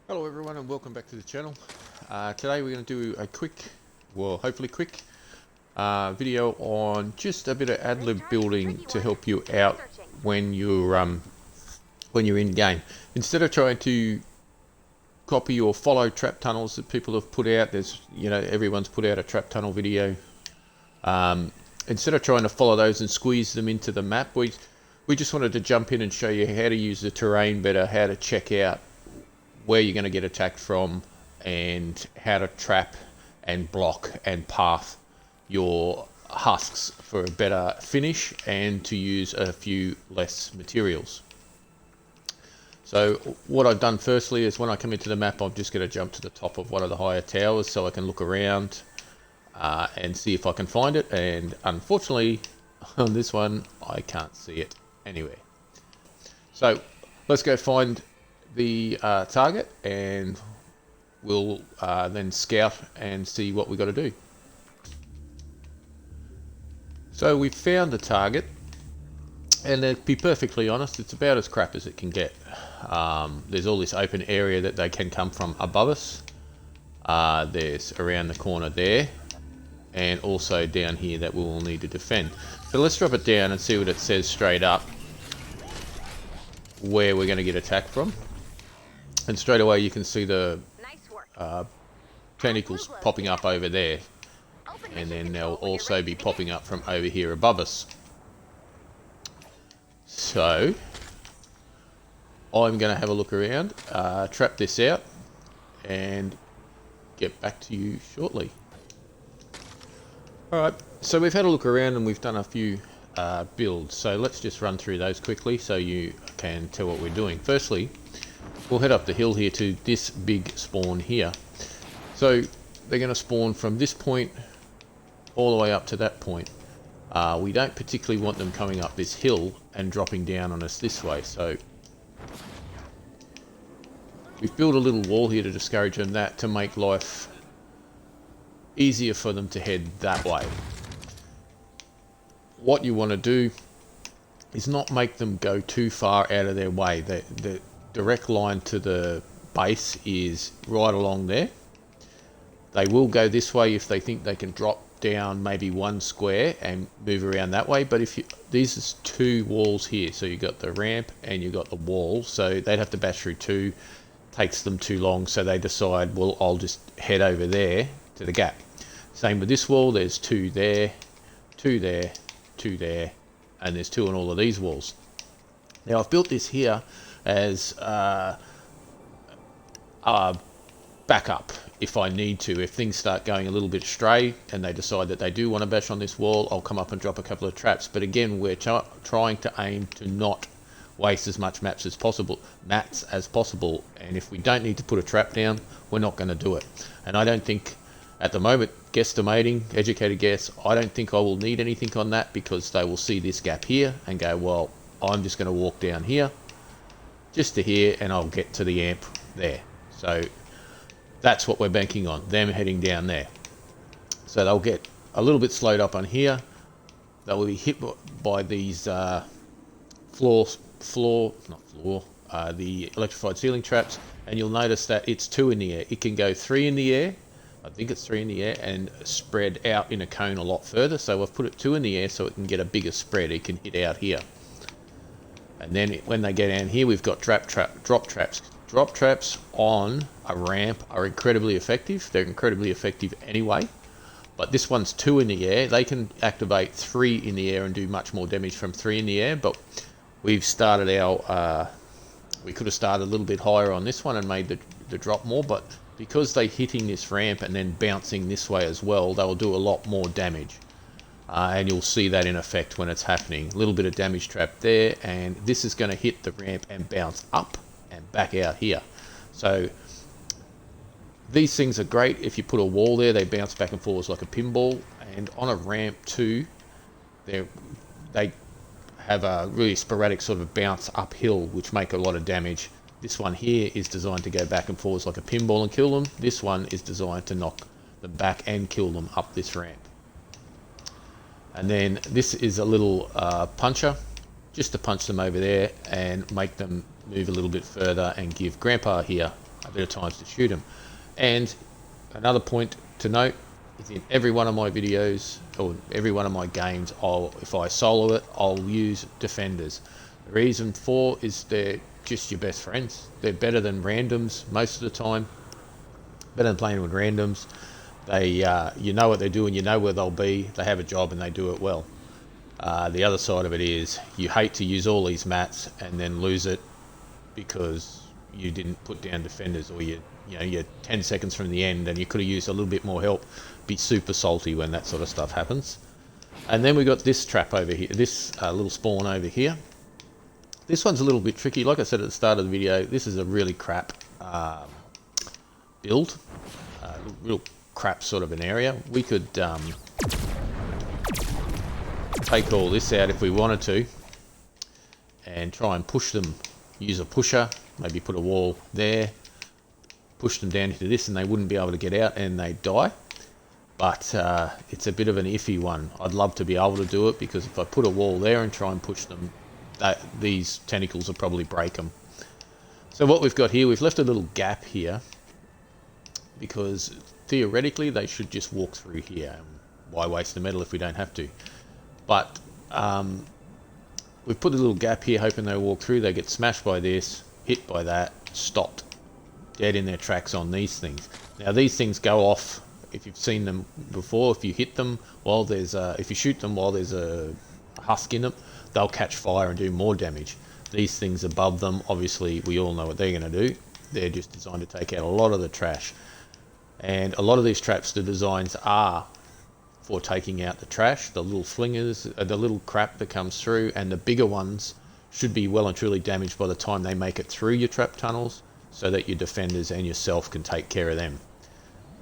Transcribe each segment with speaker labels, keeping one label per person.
Speaker 1: Hello everyone and welcome back to the channel. Today we're going to do a quick, well hopefully quick, video on just a bit of ad-lib building to help you out when you're in game. Instead of trying to copy or follow trap tunnels that people have put out, everyone's put out a trap tunnel video. Instead of trying to follow those and squeeze them into the map, we just wanted to jump in and show you how to use the terrain better, how to check out where you're going to get attacked from, and how to trap and block and path your husks for a better finish and to use a few less materials. So what I've done firstly is when I come into the map, I'm just going to jump to the top of one of the higher towers so I can look around and see if I can find it, and unfortunately on this one I can't see it anywhere. So let's go find the target and we'll then scout and see what we got to do. So we've found the target, and to be perfectly honest, it's about as crap as it can get. There's all this open area that they can come from above us. There's around the corner there, and also down here that we will need to defend. So let's drop it down and see what it says straight up where we're going to get attacked from. And straight away you can see the tentacles popping up over there, and then they'll also be popping up from over here above us. So I'm going to have a look around, trap this out, and get back to you shortly. Alright, so we've had a look around and we've done a few builds, so let's just run through those quickly so you can tell what we're doing. Firstly, we'll head up the hill here to this big spawn here. So they're going to spawn from this point all the way up to that point. We don't particularly want them coming up this hill and dropping down on us this way, so we've built a little wall here to discourage them, to make life easier for them to head that way. What you want to do is not make them go too far out of their way. The direct line to the base is right along there. They will go this way if they think they can drop down maybe one square and move around that way, but these is two walls here, so you've got the ramp and you've got the wall, so they'd have to bash through two. Takes them too long, so they decide, well, I'll just head over there to the gap. Same with this wall, there's two there, two there, two there, and there's two on all of these walls. Now I've built this here as a backup if I need to. If things start going a little bit stray and they decide that they do want to bash on this wall, I'll come up and drop a couple of traps. But again, we're trying to aim to not waste as much mats as possible, and if we don't need to put a trap down, we're not going to do it. And I don't think at the moment, guesstimating, educated guess, I don't think I will need anything on that, because they will see this gap here and go, well, I'm just going to walk down here just to here and I'll get to the amp there. So that's what we're banking on, them heading down there. So they'll get a little bit slowed up on here. They will be hit by these the electrified ceiling traps, and you'll notice that it's 2 in the air. It can go 3 in the air, I think it's 3 in the air, and spread out in a cone a lot further. So I've put it 2 in the air so it can get a bigger spread. It can hit out here. And then when they get down here, we've got drop traps. Drop traps on a ramp are incredibly effective. They're incredibly effective anyway. But this one's 2 in the air. They can activate 3 in the air and do much more damage from 3 in the air. But we've started our... we could have started a little bit higher on this one and made the drop more. But because they're hitting this ramp and then bouncing this way as well, they'll do a lot more damage. And you'll see that in effect when it's happening. A little bit of damage trap there, and this is going to hit the ramp and bounce up and back out here. So these things are great. If you put a wall there, they bounce back and forwards like a pinball. And on a ramp too, they have a really sporadic sort of bounce uphill, which make a lot of damage. This one here is designed to go back and forwards like a pinball and kill them. This one is designed to knock them back and kill them up this ramp. And then this is a little puncher, just to punch them over there and make them move a little bit further and give Grandpa here a bit of times to shoot them. And another point to note is in every one of my videos or every one of my games, if I solo it, I'll use defenders. The reason for is they're just your best friends. They're better than randoms most of the time. Better than playing with randoms. They, you know what they're doing, you know where they'll be, they have a job and they do it well. The other side of it is you hate to use all these mats and then lose it because you didn't put down defenders, or you're 10 seconds from the end and you could have used a little bit more help. Be super salty when that sort of stuff happens. And then we got this trap over here, this little spawn over here. This one's a little bit tricky. Like I said at the start of the video, this is a really crap build, real crap sort of an area. We could take all this out if we wanted to and try and push them, use a pusher, maybe put a wall there, push them down into this and they wouldn't be able to get out and they'd die. But it's a bit of an iffy one. I'd love to be able to do it because if I put a wall there and try and push them, these tentacles will probably break them. So what we've got here, we've left a little gap here because theoretically they should just walk through here. Why waste the metal if we don't have to? But we've put a little gap here hoping they walk through. They get smashed by this, hit by that, stopped, dead in their tracks on these things. Now these things go off, if you've seen them before, if you hit them while there's if you shoot them while there's a husk in them, they'll catch fire and do more damage. These things above them, obviously we all know what they're going to do. They're just designed to take out a lot of the trash. And a lot of these traps, the designs are for taking out the trash, the little flingers, the little crap that comes through, and the bigger ones should be well and truly damaged by the time they make it through your trap tunnels, so that your defenders and yourself can take care of them.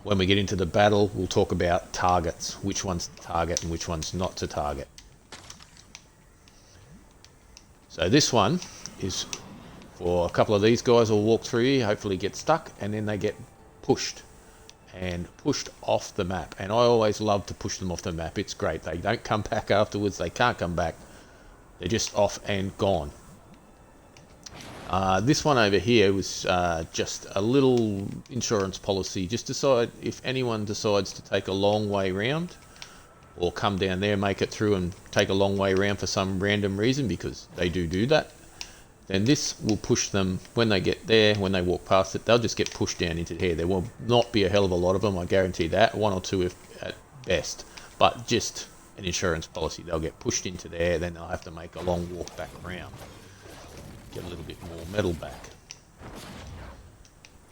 Speaker 1: When we get into the battle, we'll talk about targets, which one's to target and which one's not to target. So this one is for a couple of these guys will walk through here, hopefully get stuck, and then they get pushed off the map. And I always love to push them off the map. It's great. They don't come back afterwards. They can't come back. They're just off and gone. This one over here was just a little insurance policy. Just decide if anyone decides to take a long way round or come down there, make it through and take a long way around for some random reason, because they do that, then this will push them when they get there. When they walk past it, they'll just get pushed down into here. There will not be a hell of a lot of them, I guarantee that. One or two if at best, but just an insurance policy. They'll get pushed into there, then they'll have to make a long walk back around, get a little bit more metal back.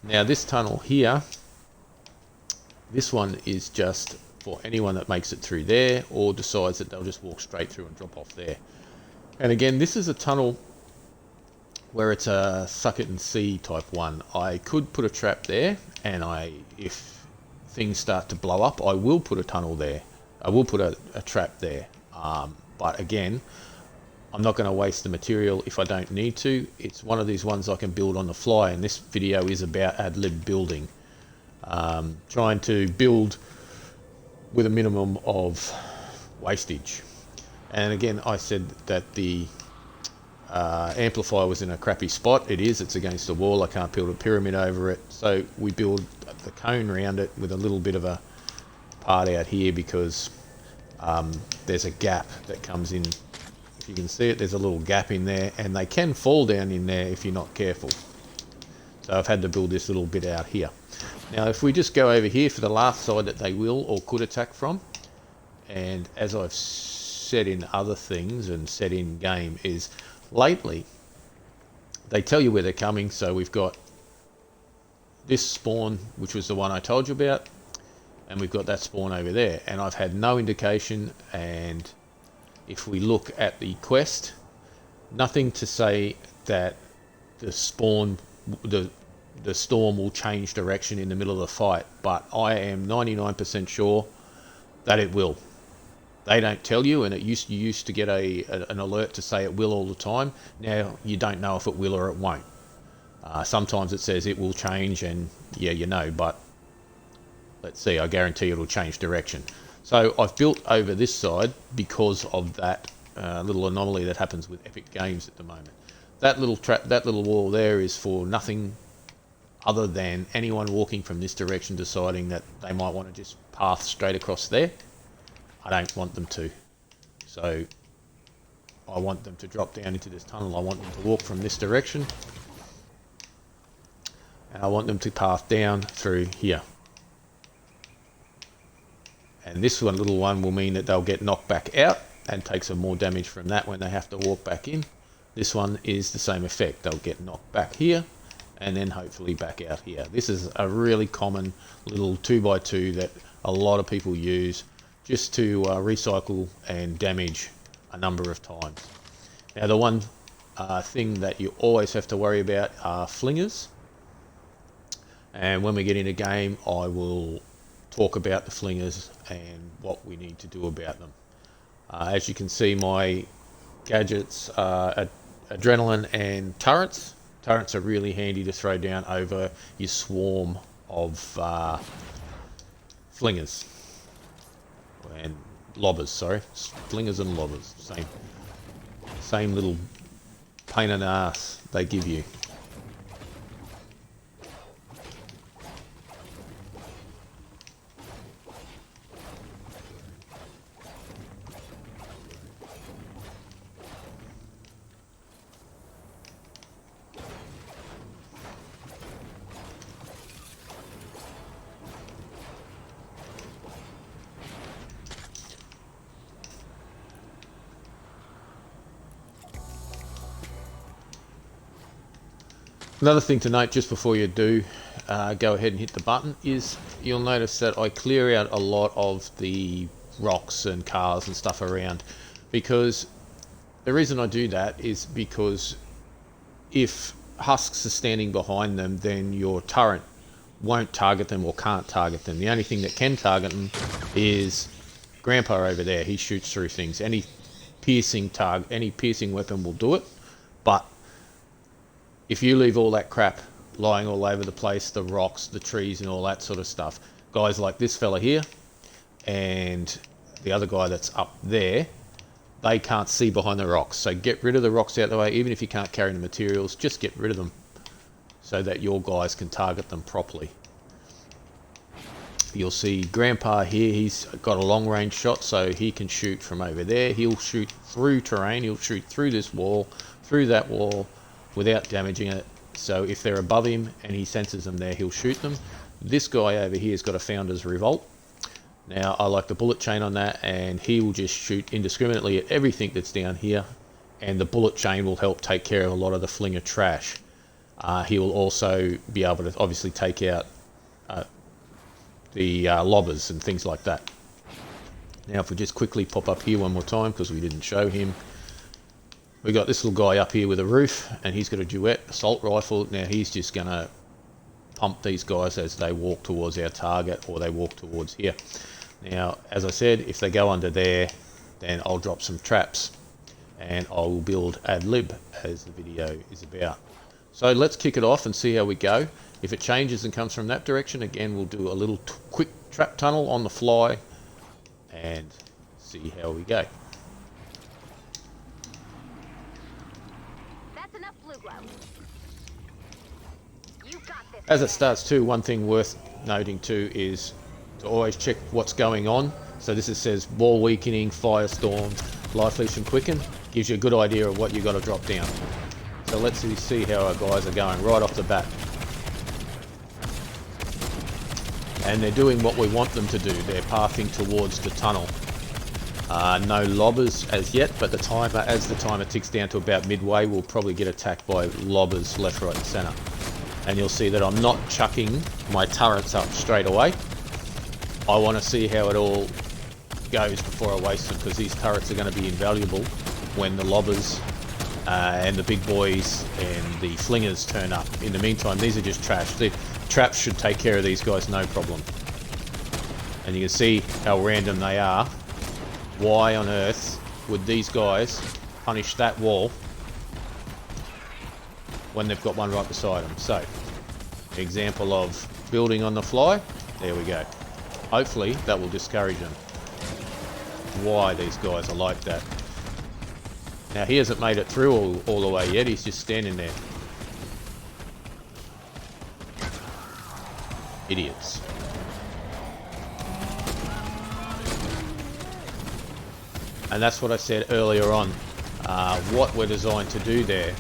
Speaker 1: Now this tunnel here, this one is just for anyone that makes it through there or decides that they'll just walk straight through and drop off there. And again, this is a tunnel where it's a suck it and see type one. I could put a trap there, and if things start to blow up, I will put a tunnel there. I will put a trap there. But again, I'm not going to waste the material if I don't need to. It's one of these ones I can build on the fly, and this video is about ad-lib building. Trying to build with a minimum of wastage. And again, I said that the amplifier was in a crappy spot. It is. It's against the wall. I can't build a pyramid over it. So we build the cone around it with a little bit of a part out here because there's a gap that comes in. If you can see it, there's a little gap in there, and they can fall down in there if you're not careful. So I've had to build this little bit out here. Now if we just go over here for the last side that they will or could attack from, and as I've said in other things and said in game, is lately they tell you where they're coming. So we've got this spawn, which was the one I told you about, and we've got that spawn over there, and I've had no indication. And if we look at the quest, nothing to say that the spawn, the storm will change direction in the middle of the fight, but I am 99% sure that it will. They don't tell you, and you used to get an alert to say it will all the time. Now you don't know if it will or it won't. Sometimes it says it will change, and yeah, you know, but let's see, I guarantee it'll change direction. So I've built over this side because of that little anomaly that happens with Epic Games at the moment. That little trap, that little wall there is for nothing other than anyone walking from this direction deciding that they might want to just path straight across there. I don't want them to. So I want them to drop down into this tunnel. I want them to walk from this direction. And I want them to path down through here. And this one, little one, will mean that they'll get knocked back out and take some more damage from that when they have to walk back in. This one is the same effect. They'll get knocked back here and then hopefully back out here. This is a really common little 2x2 that a lot of people use just to recycle and damage a number of times. Now the one thing that you always have to worry about are flingers. And when we get in a game, I will talk about the flingers and what we need to do about them. As you can see, my gadgets are adrenaline and turrets. Turrets are really handy to throw down over your swarm of flingers. And lobbers, sorry. Flingers and lobbers. Same little pain in the ass they give you. Another thing to note just before you do go ahead and hit the button is you'll notice that I clear out a lot of the rocks and cars and stuff around, because the reason I do that is because if husks are standing behind them, then your turret won't target them or can't target them. The only thing that can target them is Grandpa over there. He shoots through things. Any piercing weapon will do it, but if you leave all that crap lying all over the place, the rocks, the trees and all that sort of stuff, guys like this fella here and the other guy that's up there, they can't see behind the rocks. So get rid of the rocks out of the way. Even if you can't carry the materials, just get rid of them so that your guys can target them properly. You'll see Grandpa here, he's got a long range shot, so he can shoot from over there. He'll shoot through terrain, he'll shoot through this wall, through that wall, without damaging it. So if they're above him and he senses them there, he'll shoot them. This guy over here has got a Founder's Revolt. Now I like the bullet chain on that, and he will just shoot indiscriminately at everything that's down here, and the bullet chain will help take care of a lot of the flinger trash. He will also be able to obviously take out the lobbers and things like that. Now if we just quickly pop up here one more time, because we didn't show him. We got this little guy up here with a roof, and he's got a duet assault rifle. Now he's just going to pump these guys as they walk towards our target or they walk towards here. Now, as I said, if they go under there, then I'll drop some traps and I will build ad lib as the video is about. So let's kick it off and see how we go. If it changes and comes from that direction, again, we'll do a little quick trap tunnel on the fly and see how we go. As it starts too, one thing worth noting too is to always check what's going on. So this says wall weakening, firestorm, life leech and quicken. Gives you a good idea of what you've got to drop down. So let's see how our guys are going right off the bat. And they're doing what we want them to do. They're pathing towards the tunnel. No lobbers as yet, but as the timer ticks down to about midway, we'll probably get attacked by lobbers left, right and centre. And you'll see that I'm not chucking my turrets up straight away. I want to see how it all goes before I waste them, because these turrets are going to be invaluable when the lobbers and the big boys and the flingers turn up. In the meantime, these are just trash. The traps should take care of these guys no problem. And you can see how random they are. Why on earth would these guys punish that wall when they've got one right beside them? So, an example of building on the fly. There we go. Hopefully that will discourage them. Why these guys are like that. Now he hasn't made it through all the way yet. He's just standing there. Idiots. And that's what I said earlier on. What we're designed to do there.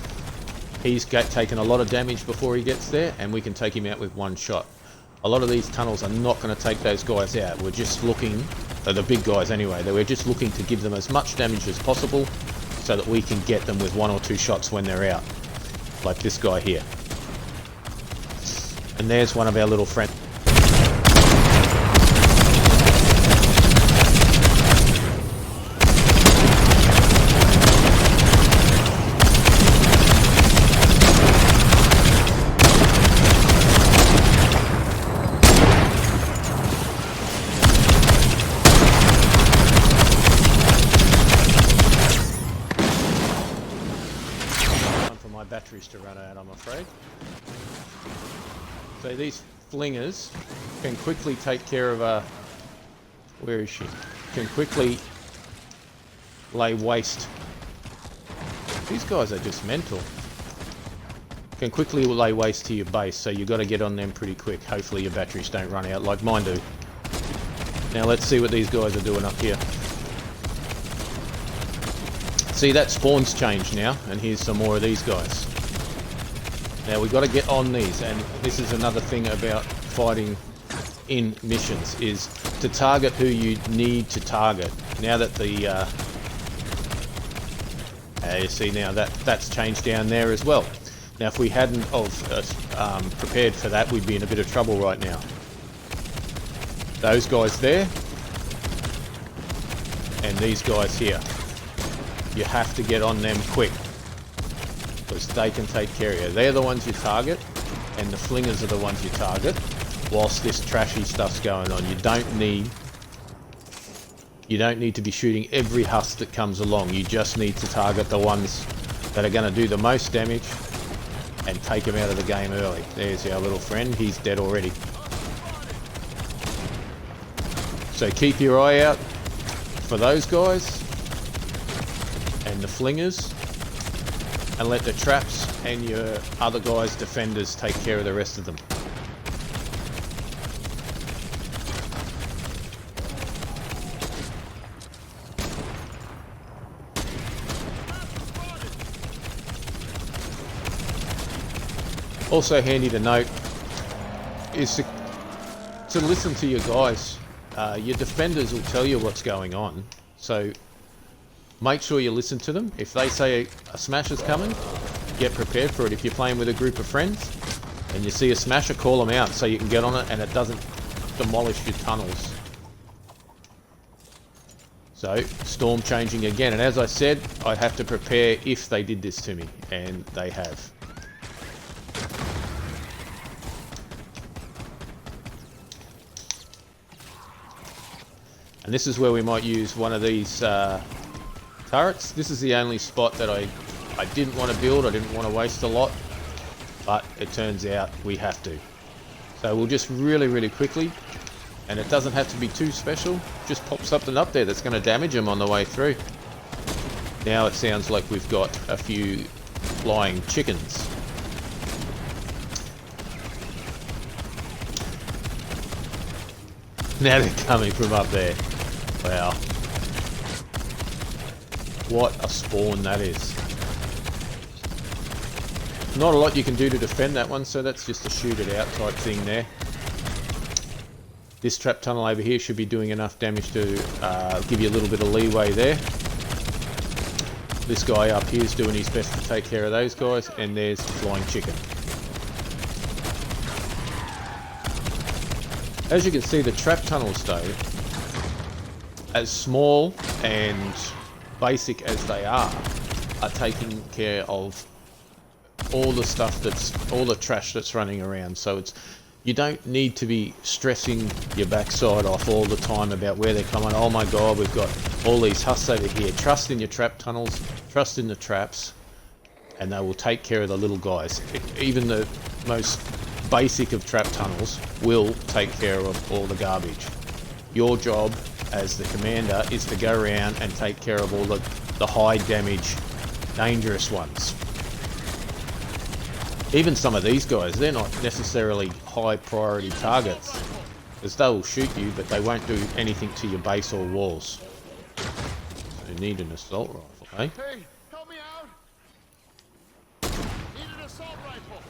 Speaker 1: He's taken a lot of damage before he gets there, and we can take him out with one shot. A lot of these tunnels are not going to take those guys out. We're just looking, the big guys anyway, we're just looking to give them as much damage as possible so that we can get them with 1 or 2 shots when they're out. Like this guy here. And there's one of our little friends. Batteries to run out, I'm afraid. So these flingers can quickly take care of a... Where is she? Can quickly lay waste. These guys are just mental. Can quickly lay waste to your base, so you've got to get on them pretty quick. Hopefully your batteries don't run out like mine do. Now let's see what these guys are doing up here. See, that spawn's changed now, and here's some more of these guys. Now we've got to get on these, and this is another thing about fighting in missions, is to target who you need to target. Now that the you see now that's changed down there as well. Now if we hadn't prepared for that, we'd be in a bit of trouble right now. Those guys there, and these guys here. You have to get on them quick, because they can take care of you. They're the ones you target, and the flingers are the ones you target, whilst this trashy stuff's going on. You don't need to be shooting every husk that comes along. You just need to target the ones that are going to do the most damage and take them out of the game early. There's our little friend. He's dead already. So keep your eye out for those guys and the flingers, and let the traps and your other guys' defenders take care of the rest of them. Also handy to note is to listen to your guys. Your defenders will tell you what's going on, so make sure you listen to them. If they say a smasher's coming, get prepared for it. If you're playing with a group of friends and you see a smasher, call them out so you can get on it and it doesn't demolish your tunnels. So, storm changing again, and as I said, I'd have to prepare if they did this to me, and they have. And this is where we might use one of these turrets. This is the only spot that I didn't want to build. I didn't want to waste a lot, but it turns out we have to. So we'll just really quickly, and it doesn't have to be too special, just pop something up there that's going to damage them on the way through. Now it sounds like we've got a few flying chickens. Now they're coming from up there. Wow. What a spawn that is. Not a lot you can do to defend that one, so that's just a shoot it out type thing there. This trap tunnel over here should be doing enough damage to give you a little bit of leeway there. This guy up here is doing his best to take care of those guys, and there's the flying chicken. As you can see, the trap tunnels though, as small and basic as they are taking care of all the stuff all the trash that's running around. So you don't need to be stressing your backside off all the time about where they're coming. Oh my god, we've got all these husks over here. Trust in your trap tunnels, trust in the traps, and they will take care of the little guys. Even the most basic of trap tunnels will take care of all the garbage. Your job as the commander is to go around and take care of all the high damage, dangerous ones. Even some of these guys, they're not necessarily high priority targets, because they'll shoot you, but they won't do anything to your base or walls. So you need an assault rifle, eh?
Speaker 2: Hey, help me out! Need an assault rifle.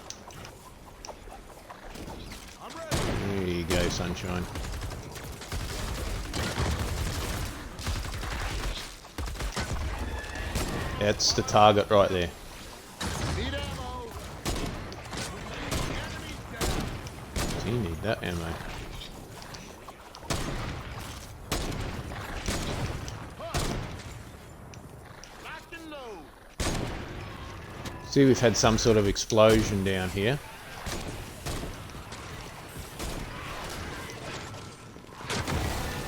Speaker 2: I'm ready.
Speaker 1: There you go, sunshine. That's the target right there.
Speaker 2: Need ammo.
Speaker 1: So you need that ammo.
Speaker 2: Locked and load.
Speaker 1: See, we've had some sort of explosion down here.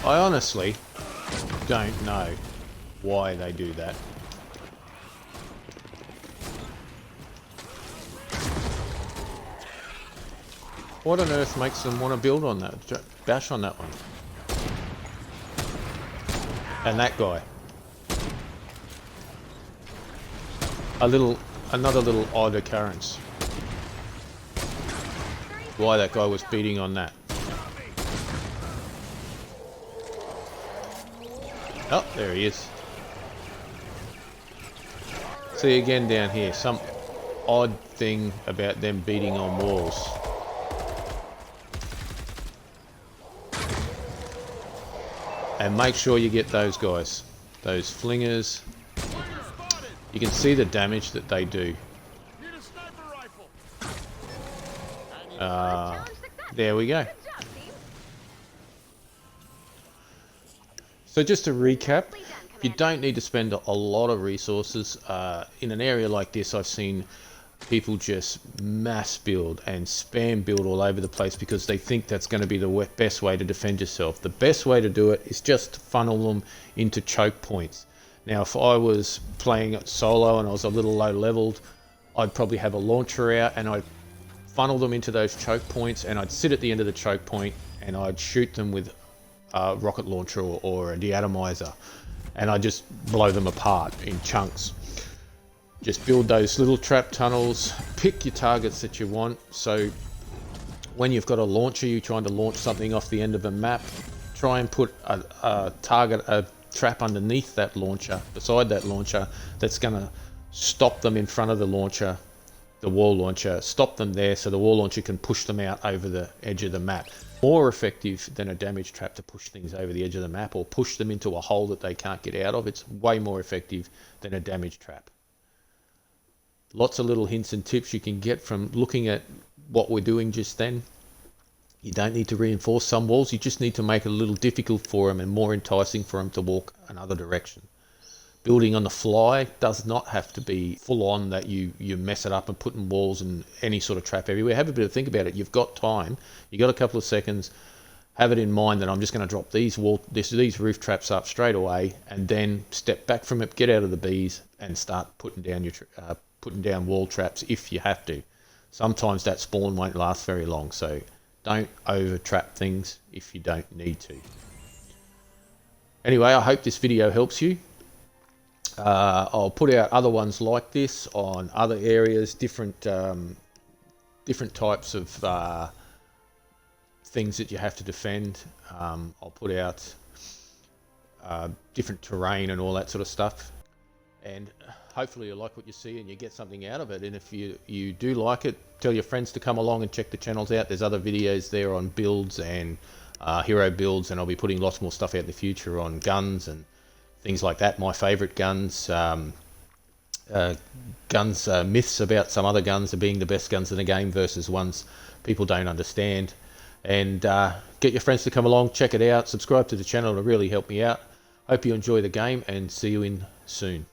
Speaker 1: I honestly don't know why they do that. What on earth makes them want to build on that, bash on that one? And that guy. Another little odd occurrence. Why that guy was beating on that. Oh, there he is. See again down here, some odd thing about them beating on walls. And make sure you get those guys, those flingers. You can see the damage that they do.
Speaker 2: Need a sniper rifle.
Speaker 1: There we go. So just to recap, you don't need to spend a lot of resources. In an area like this, I've seen people just mass build and spam build all over the place because they think that's going to be the best way to defend yourself. The best way to do it is just funnel them into choke points. Now, if I was playing it solo and I was a little low leveled, I'd probably have a launcher out and I'd funnel them into those choke points, and I'd sit at the end of the choke point and I'd shoot them with a rocket launcher or a deatomizer, and I'd just blow them apart in chunks. Just build those little trap tunnels, pick your targets that you want. So when you've got a launcher, you're trying to launch something off the end of a map, try and put a trap underneath that launcher, beside that launcher, that's going to stop them in front of the launcher, the wall launcher, stop them there so the wall launcher can push them out over the edge of the map. More effective than a damage trap to push things over the edge of the map or push them into a hole that they can't get out of. It's way more effective than a damage trap. Lots of little hints and tips you can get from looking at what we're doing just then. You don't need to reinforce some walls, you just need to make it a little difficult for them and more enticing for them to walk another direction. Building on the fly does not have to be full on that you mess it up and putting walls and any sort of trap everywhere. Have a bit of think about it. You've got time, you've got a couple of seconds. Have it in mind that I'm just going to drop these roof traps up straight away, and then step back from it, get out of the bees, and start putting down wall traps if you have to. Sometimes that spawn won't last very long, so don't over trap things if you don't need to. Anyway, I hope this video helps you. I'll put out other ones like this on other areas, different types of things that you have to defend. I'll put out different terrain and all that sort of stuff, and hopefully you like what you see and you get something out of it. And if you do like it, tell your friends to come along and check the channels out. There's other videos there on builds and hero builds, and I'll be putting lots more stuff out in the future on guns and things like that. My favorite guns, myths about some other guns are being the best guns in the game versus ones people don't understand. And get your friends to come along, check it out, subscribe to the channel to really help me out. Hope you enjoy the game, and see you in soon.